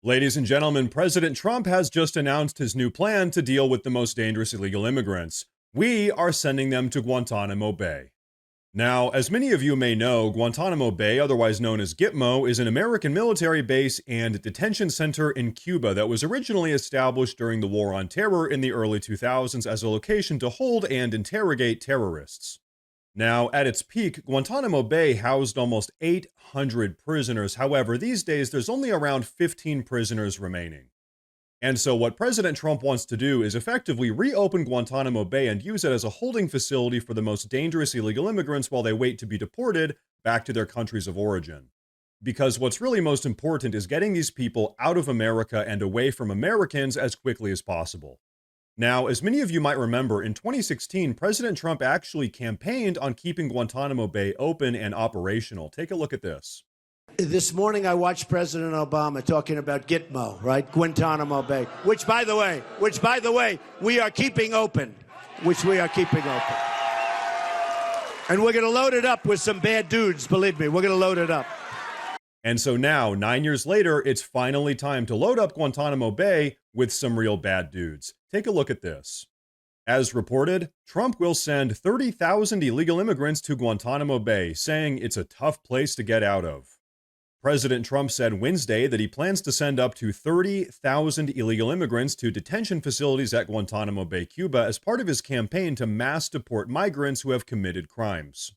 Ladies and gentlemen, President Trump has just announced his new plan to deal with the most dangerous illegal immigrants. We are sending them to Guantanamo Bay. Now, as many of you may know, Guantanamo Bay, otherwise known as Gitmo, is an American military base and detention center in Cuba that was originally established during the War on Terror in the early 2000s as a location to hold and interrogate terrorists. Now, at its peak, Guantanamo Bay housed almost 800 prisoners. However, these days there's only around 15 prisoners remaining. And so what President Trump wants to do is effectively reopen Guantanamo Bay and use it as a holding facility for the most dangerous illegal immigrants while they wait to be deported back to their countries of origin. Because what's really most important is getting these people out of America and away from Americans as quickly as possible. Now, as many of you might remember, in 2016, President Trump actually campaigned on keeping Guantanamo Bay open and operational. Take a look at this. This morning I watched President Obama talking about Gitmo, right? Guantanamo Bay, which by the way, we are keeping open, And we're going to load it up with some bad dudes, believe me, we're going to load it up. And so now, 9 years later, it's finally time to load up Guantanamo Bay with some real bad dudes. Take a look at this. As reported, Trump will send 30,000 illegal immigrants to Guantanamo Bay, saying it's a tough place to get out of. President Trump said Wednesday that he plans to send up to 30,000 illegal immigrants to detention facilities at Guantanamo Bay, Cuba, as part of his campaign to mass deport migrants who have committed crimes.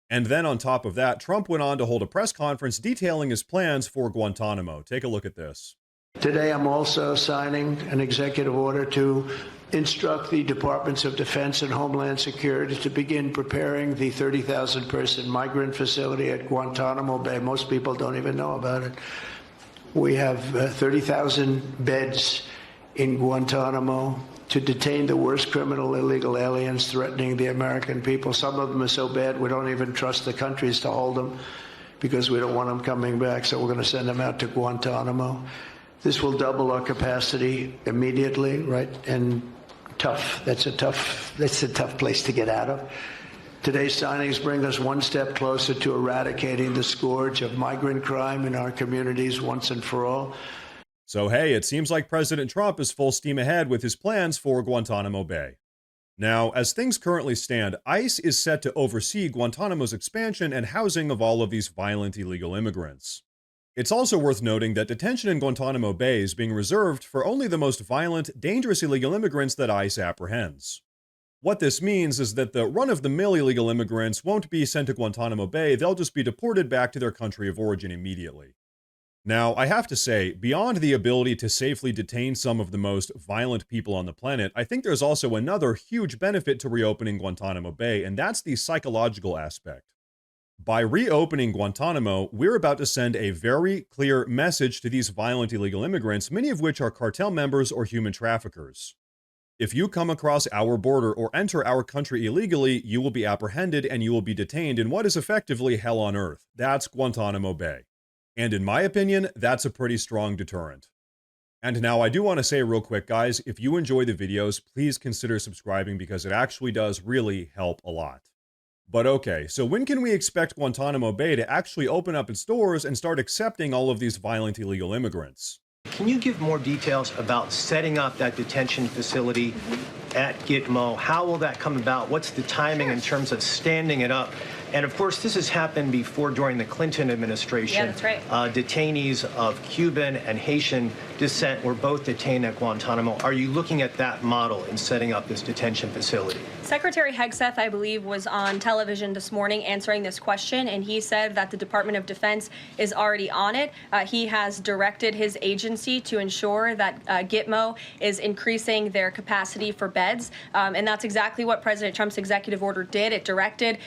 And then on top of that, Trump went on to hold a press conference detailing his plans for Guantanamo. Take a look at this. Today, I'm also signing an executive order to instruct the Departments of Defense and Homeland Security to begin preparing the 30,000-person migrant facility at Guantanamo Bay. Most people don't even know about it. We have 30,000 beds in Guantanamo to detain the worst criminal illegal aliens threatening the American people. Some of them are so bad we don't even trust the countries to hold them because we don't want them coming back, so we're going to send them out to Guantanamo. This will double our capacity immediately, right? And that's a tough place to get out of. Today's signings bring us one step closer to eradicating the scourge of migrant crime in our communities once and for all. So hey, it seems like President Trump is full steam ahead with his plans for Guantanamo Bay. Now, as things currently stand, ICE is set to oversee Guantanamo's expansion and housing of all of these violent illegal immigrants. It's also worth noting that detention in Guantanamo Bay is being reserved for only the most violent, dangerous illegal immigrants that ICE apprehends. What this means is that the run-of-the-mill illegal immigrants won't be sent to Guantanamo Bay, they'll just be deported back to their country of origin immediately. Now, I have to say, beyond the ability to safely detain some of the most violent people on the planet, I think there's also another huge benefit to reopening Guantanamo Bay, and that's the psychological aspect. By reopening Guantanamo, we're about to send a very clear message to these violent illegal immigrants, many of which are cartel members or human traffickers. If you come across our border or enter our country illegally, you will be apprehended and you will be detained in what is effectively hell on earth. That's Guantanamo Bay. And in my opinion, that's a pretty strong deterrent. And now I do want to say real quick, guys, if you enjoy the videos, please consider subscribing because it actually does really help a lot. But okay, so when can we expect Guantanamo Bay to actually open up its doors and start accepting all of these violent illegal immigrants? Can you give more details about setting up that detention facility at Gitmo? How will that come about? What's the timing in terms of standing it up? And of course, this has happened before during the Clinton administration. Yeah, that's right. Detainees of Cuban and Haitian descent were both detained at Guantanamo. Are you looking at that model in setting up this detention facility? Secretary Hegseth, I believe, was on television this morning answering this question, and he said that the Department of Defense is already on it. He has directed his agency to ensure that Gitmo is increasing their capacity for beds, and that's exactly what President Trump's executive order did. It directed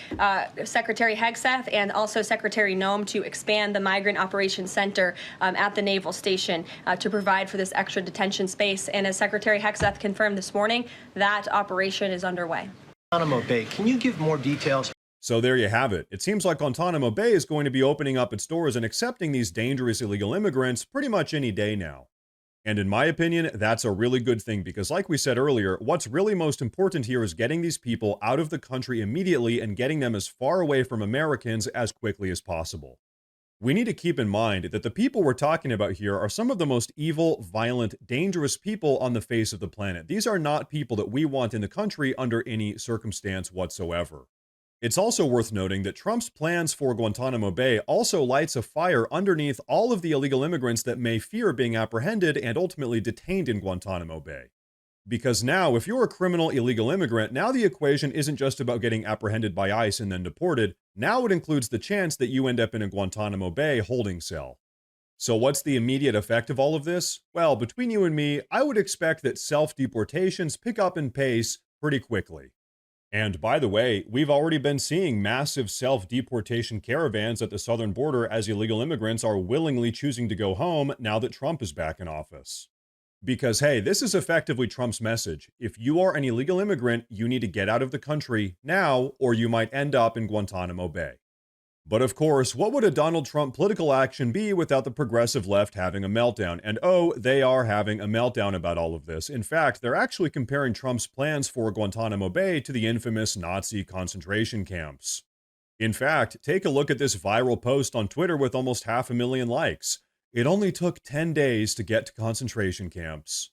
Secretary Hegseth and also Secretary Noem to expand the Migrant Operations Center at the Naval Station to provide for this extra detention space. And as Secretary Hegseth confirmed this morning, that operation is underway. Guantanamo Bay, can you give more details? So there you have it. It seems like Guantanamo Bay is going to be opening up its doors and accepting these dangerous illegal immigrants pretty much any day now. And in my opinion, that's a really good thing because like we said earlier, what's really most important here is getting these people out of the country immediately and getting them as far away from Americans as quickly as possible. We need to keep in mind that the people we're talking about here are some of the most evil, violent, dangerous people on the face of the planet. These are not people that we want in the country under any circumstance whatsoever. It's also worth noting that Trump's plans for Guantanamo Bay also lights a fire underneath all of the illegal immigrants that may fear being apprehended and ultimately detained in Guantanamo Bay. Because now, if you're a criminal illegal immigrant, now the equation isn't just about getting apprehended by ICE and then deported. Now it includes the chance that you end up in a Guantanamo Bay holding cell. So what's the immediate effect of all of this? Well, between you and me, I would expect that self-deportations pick up in pace pretty quickly. And by the way, we've already been seeing massive self-deportation caravans at the southern border as illegal immigrants are willingly choosing to go home now that Trump is back in office. Because, hey, this is effectively Trump's message. If you are an illegal immigrant, you need to get out of the country now, or you might end up in Guantanamo Bay. But of course, what would a Donald Trump political action be without the progressive left having a meltdown? And oh, they are having a meltdown about all of this. In fact, they're actually comparing Trump's plans for Guantanamo Bay to the infamous Nazi concentration camps. In fact, take a look at this viral post on Twitter with almost 500,000 likes. It only took 10 days to get to concentration camps.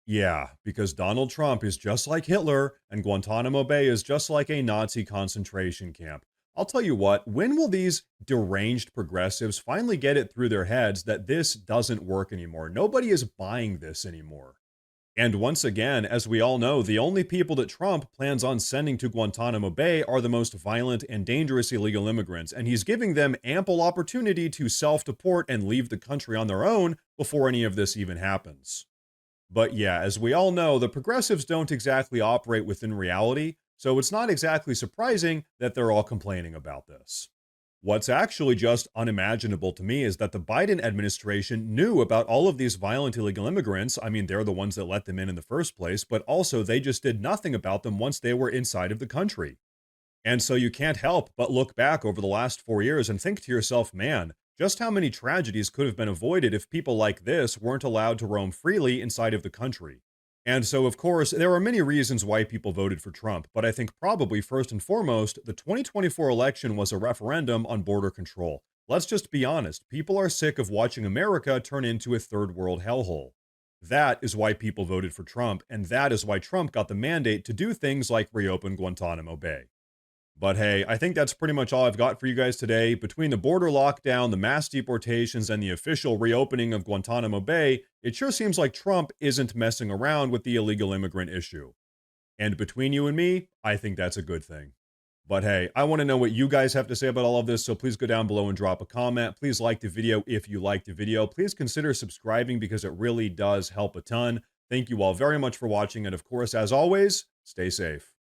Yeah, because Donald Trump is just like Hitler, and Guantanamo Bay is just like a Nazi concentration camp. I'll tell you what, when will these deranged progressives finally get it through their heads that this doesn't work anymore? Nobody is buying this anymore. And once again, as we all know, the only people that Trump plans on sending to Guantanamo Bay are the most violent and dangerous illegal immigrants, and he's giving them ample opportunity to self-deport and leave the country on their own before any of this even happens. But yeah, as we all know, the progressives don't exactly operate within reality, so it's not exactly surprising that they're all complaining about this. What's actually just unimaginable to me is that the Biden administration knew about all of these violent illegal immigrants. I mean, they're the ones that let them in the first place, but also they just did nothing about them once they were inside of the country. And so you can't help but look back over the last 4 years and think to yourself, man, just how many tragedies could have been avoided if people like this weren't allowed to roam freely inside of the country. And so, of course, there are many reasons why people voted for Trump, but I think probably first and foremost, the 2024 election was a referendum on border control. Let's just be honest, people are sick of watching America turn into a third world hellhole. That is why people voted for Trump, and that is why Trump got the mandate to do things like reopen Guantanamo Bay. But hey, I think that's pretty much all I've got for you guys today. Between the border lockdown, the mass deportations, and the official reopening of Guantanamo Bay, it sure seems like Trump isn't messing around with the illegal immigrant issue. And between you and me, I think that's a good thing. But hey, I want to know what you guys have to say about all of this, so please go down below and drop a comment. Please like the video if you liked the video. Please consider subscribing because it really does help a ton. Thank you all very much for watching, and of course, as always, stay safe.